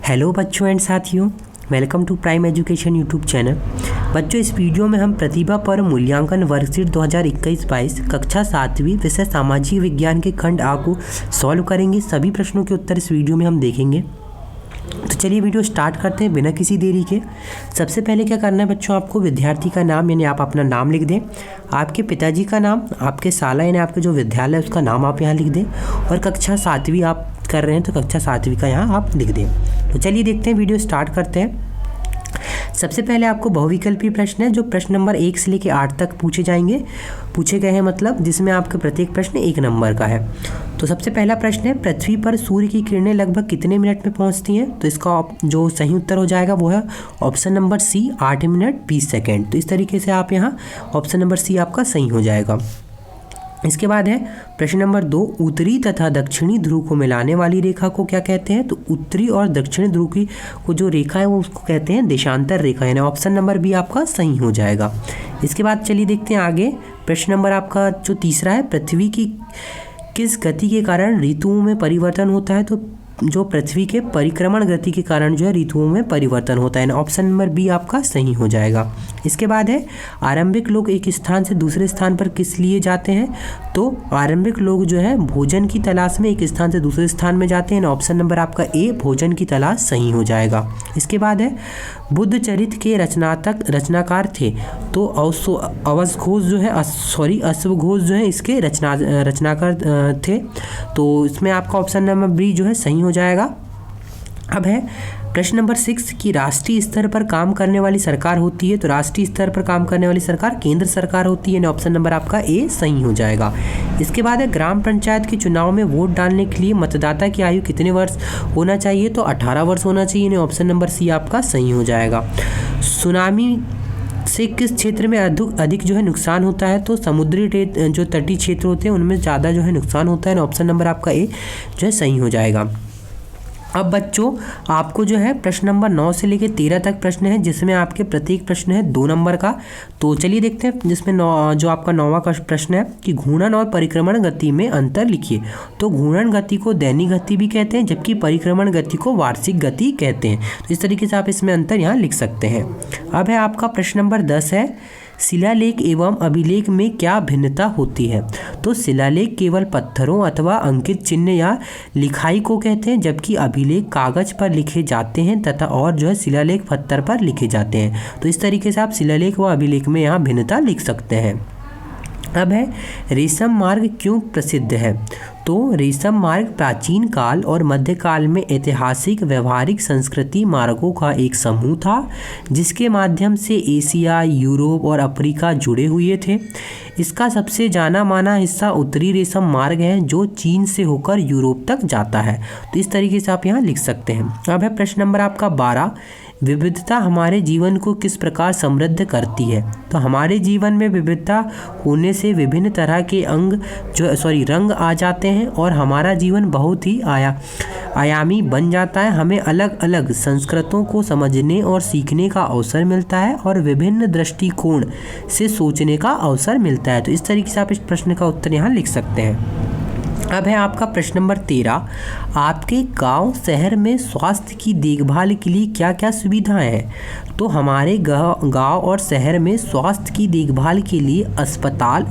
Hello बच्चों and साथियों, welcome to Prime Education YouTube channel. बच्चों, इस वीडियो में हम प्रतिभा पर मूल्यांकन वर्कशीट 2021-22 कक्षा 7वीं विषय सामाजिक विज्ञान के खंड आ को सॉल्व करेंगे। सभी प्रश्नों के उत्तर इस वीडियो में हम देखेंगे। तो चलिए वीडियो स्टार्ट करते हैं बिना किसी देरी के। सबसे पहले क्या करना है बच्चों, आपको विद्यार्थी का नाम यानी आप अपना नाम लिख दें, आपके पिताजी का नाम, आपके शाला यानी आपके जो विद्यालय है उसका नाम आप यहाँ लिख दें, और कक्षा 7वीं आप कर रहे हैं तो कक्षा 7वीं का यहाँ आप लिख दें। तो चलिए देखते हैं, वीडियो स्टार्ट करते हैं। सबसे पहले आपको बहुविकल्पी प्रश्न है जो प्रश्न नंबर 1 से लेकर 8 तक पूछे गए हैं, मतलब जिसमें आपका प्रत्येक प्रश्न 1 नंबर का है। तो सबसे पहला प्रश्न है, पृथ्वी पर सूर्य की किरणें लगभग कितने मिनट में पहुंचती हैं? तो इसका जो सही उत्तर हो जाएगा वो है option number C, 8 minute 20 second. तो इस तरीके से आप यहाँ ऑप्शन नंबर सी आपका सही हो जाएगा। इसके बाद है प्रश्न नंबर 2, उत्तरी तथा दक्षिणी ध्रुव को मिलाने वाली रेखा को क्या कहते हैं? तो उत्तरी और दक्षिणी ध्रुव की को जो रेखा है वो उसको कहते हैं देशांतर रेखा, यानी ऑप्शन नंबर बी आपका सही हो जाएगा। इसके बाद चलिए देखते हैं आगे। प्रश्न नंबर आपका जो तीसरा है, पृथ्वी की किस गति के कारण ऋतुओं में परिवर्तन होता है? तो जो पृथ्वी के परिक्रमण गति के कारण जो है ऋतुओं में परिवर्तन होता है, ऑप्शन नंबर बी आपका सही हो जाएगा। इसके बाद है, आरंभिक लोग एक स्थान से दूसरे स्थान पर किस लिए जाते हैं? तो आरंभिक लोग जो है भोजन की तलाश में एक स्थान से दूसरे स्थान में जाते हैं, ऑप्शन नंबर आपका ए, भोजन की तलाश सही हो जाएगा। इसके बाद है, बुद्ध चरित्र के रचनाकार थे, तो अश्वघोष जो है इसके रचनाकार थे, तो इसमें आपका ऑप्शन नंबर बी जो है सही हो जाएगा। अब है प्रश्न नंबर 6 की राष्ट्रीय स्तर पर काम करने वाली सरकार होती है, तो राष्ट्रीय स्तर पर काम करने वाली सरकार केंद्र सरकार होती है, ऑप्शन नंबर आपका ए सही हो जाएगा। इसके बाद है, ग्राम पंचायत के चुनाव में वोट डालने के लिए मतदाता की आयु कितने वर्ष होना चाहिए? तो 18 वर्ष होना चाहिए, ऑप्शन नंबर सी आपका सही हो जाएगा। सुनामी से किस क्षेत्र में अधिक जो है नुकसान होता है? तो समुद्री जो तटीय क्षेत्र होते हैं उनमें ज़्यादा जो है नुकसान होता है, ऑप्शन नंबर आपका ए जो है सही हो जाएगा। अब बच्चों आपको जो है प्रश्न नंबर 9 से लेकर 13 तक प्रश्न है, जिसमें आपके प्रत्येक प्रश्न है 2 नंबर का। तो चलिए देखते हैं, जिसमें जो आपका 9वां का प्रश्न है कि घूर्णन और परिक्रमण गति में अंतर लिखिए। तो घूर्णन गति को दैनिक गति भी कहते हैं, जबकि परिक्रमण गति को वार्षिक गति कहते हैं। तो इस तरीके से आप इसमें अंतर यहाँ लिख सकते हैं। अब है आपका प्रश्न नंबर 10 है, शिलालेख एवं अभिलेख में क्या भिन्नता होती है? तो शिलालेख केवल पत्थरों अथवा अंकित चिन्ह या लिखाई को कहते हैं, जबकि अभिलेख कागज पर लिखे जाते हैं तथा और जो है शिलालेख पत्थर पर लिखे जाते हैं। तो इस तरीके से आप शिलालेख व अभिलेख में यहाँ भिन्नता लिख सकते हैं। अब है, रेशम मार्ग क्यों प्रसिद्ध है? तो रेशम मार्ग प्राचीन काल और मध्यकाल में ऐतिहासिक व्यवहारिक संस्कृति मार्गों का एक समूह था, जिसके माध्यम से एशिया, यूरोप और अफ्रीका जुड़े हुए थे। इसका सबसे जाना माना हिस्सा उत्तरी रेशम मार्ग है, जो चीन से होकर यूरोप तक जाता है। तो इस तरीके से आप यहाँ लिख सकते हैं। अब है प्रश्न नंबर आपका 12, विविधता हमारे जीवन को किस प्रकार समृद्ध करती है? तो हमारे जीवन में विविधता होने से विभिन्न तरह के रंग आ जाते हैं और हमारा जीवन बहुत ही आयामी बन जाता है। हमें अलग अलग संस्कृतों को समझने और सीखने का अवसर मिलता है और विभिन्न दृष्टिकोण से सोचने का अवसर मिलता है। तो इस तरीके से आप इस प्रश्न का उत्तर यहाँ लिख सकते हैं। अब है आपका प्रश्न नंबर 13, आपके गांव शहर में स्वास्थ्य की देखभाल के लिए क्या क्या सुविधाएं हैं? तो हमारे गांव और शहर में स्वास्थ्य की देखभाल के लिए अस्पताल,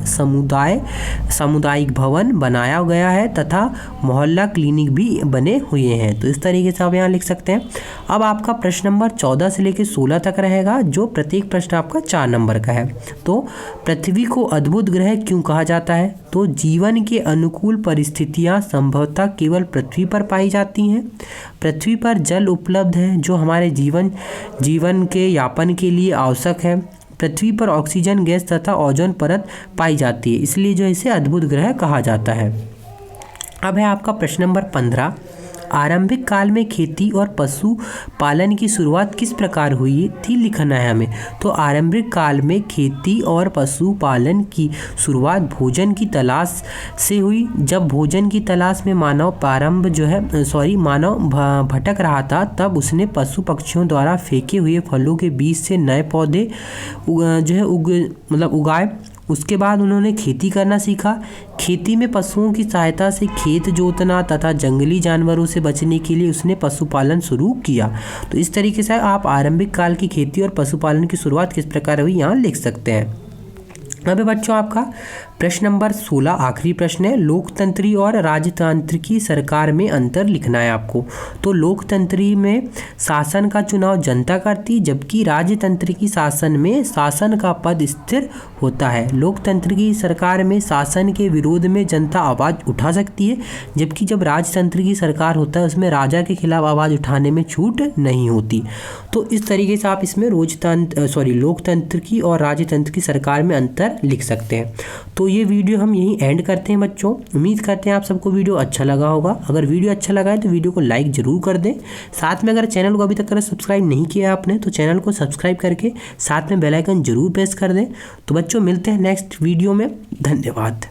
सामुदायिक भवन बनाया गया है तथा मोहल्ला क्लिनिक भी बने हुए हैं। तो इस तरीके से आप यहाँ लिख सकते हैं। अब आपका प्रश्न नंबर 14 से लेकर 16 तक रहेगा, जो प्रत्येक प्रश्न आपका 4 नंबर का है। तो पृथ्वी को अद्भुत ग्रह क्यों कहा जाता है? तो जीवन के अनुकूल परिस्थितियां संभवतः केवल पृथ्वी पर पाई जाती हैं। पृथ्वी पर जल उपलब्ध है जो हमारे जीवन के यापन के लिए आवश्यक है। पृथ्वी पर ऑक्सीजन गैस तथा ओजोन परत पाई जाती है, इसलिए जो इसे अद्भुत ग्रह कहा जाता है। अब है आपका प्रश्न नंबर 15, आरंभिक काल में खेती और पशु पालन की शुरुआत किस प्रकार हुई थी, लिखना है हमें। तो आरंभिक काल में खेती और पशु पालन की शुरुआत भोजन की तलाश से हुई। जब भोजन की तलाश में मानव भटक रहा था, तब उसने पशु पक्षियों द्वारा फेंके हुए फलों के बीज से नए पौधे उगाए उसके बाद उन्होंने खेती करना सीखा। खेती में पशुओं की सहायता से खेत जोतना तथा जंगली जानवरों से बचने के लिए उसने पशुपालन शुरू किया। तो इस तरीके से आप आरंभिक काल की खेती और पशुपालन की शुरुआत किस प्रकार हुई यहाँ लिख सकते हैं। अब बच्चों आपका प्रश्न नंबर 16 आखिरी प्रश्न है, लोकतंत्री और राजतांत्रिकी सरकार में अंतर लिखना है आपको। तो लोकतंत्री में शासन का चुनाव जनता करती, जबकि राजतंत्रिकी शासन में शासन का पद स्थिर होता है। लोकतंत्रिकी सरकार में शासन के विरोध में जनता आवाज़ उठा सकती है, जबकि जब राजतंत्रिकी सरकार होता है उसमें राजा के खिलाफ आवाज़ उठाने में छूट नहीं होती। तो इस तरीके से आप इसमें लोकतंत्रिकी और राजतंत्र की सरकार में अंतर लिख सकते हैं। तो ये वीडियो हम यहीं एंड करते हैं बच्चों। उम्मीद करते हैं आप सबको वीडियो अच्छा लगा होगा। अगर वीडियो अच्छा लगा है तो वीडियो को लाइक ज़रूर कर दें। साथ में अगर चैनल को अभी तक सब्सक्राइब नहीं किया आपने तो चैनल को सब्सक्राइब करके साथ में बेल आइकन जरूर प्रेस कर दें। तो बच्चों मिलते हैं नेक्स्ट वीडियो में। धन्यवाद।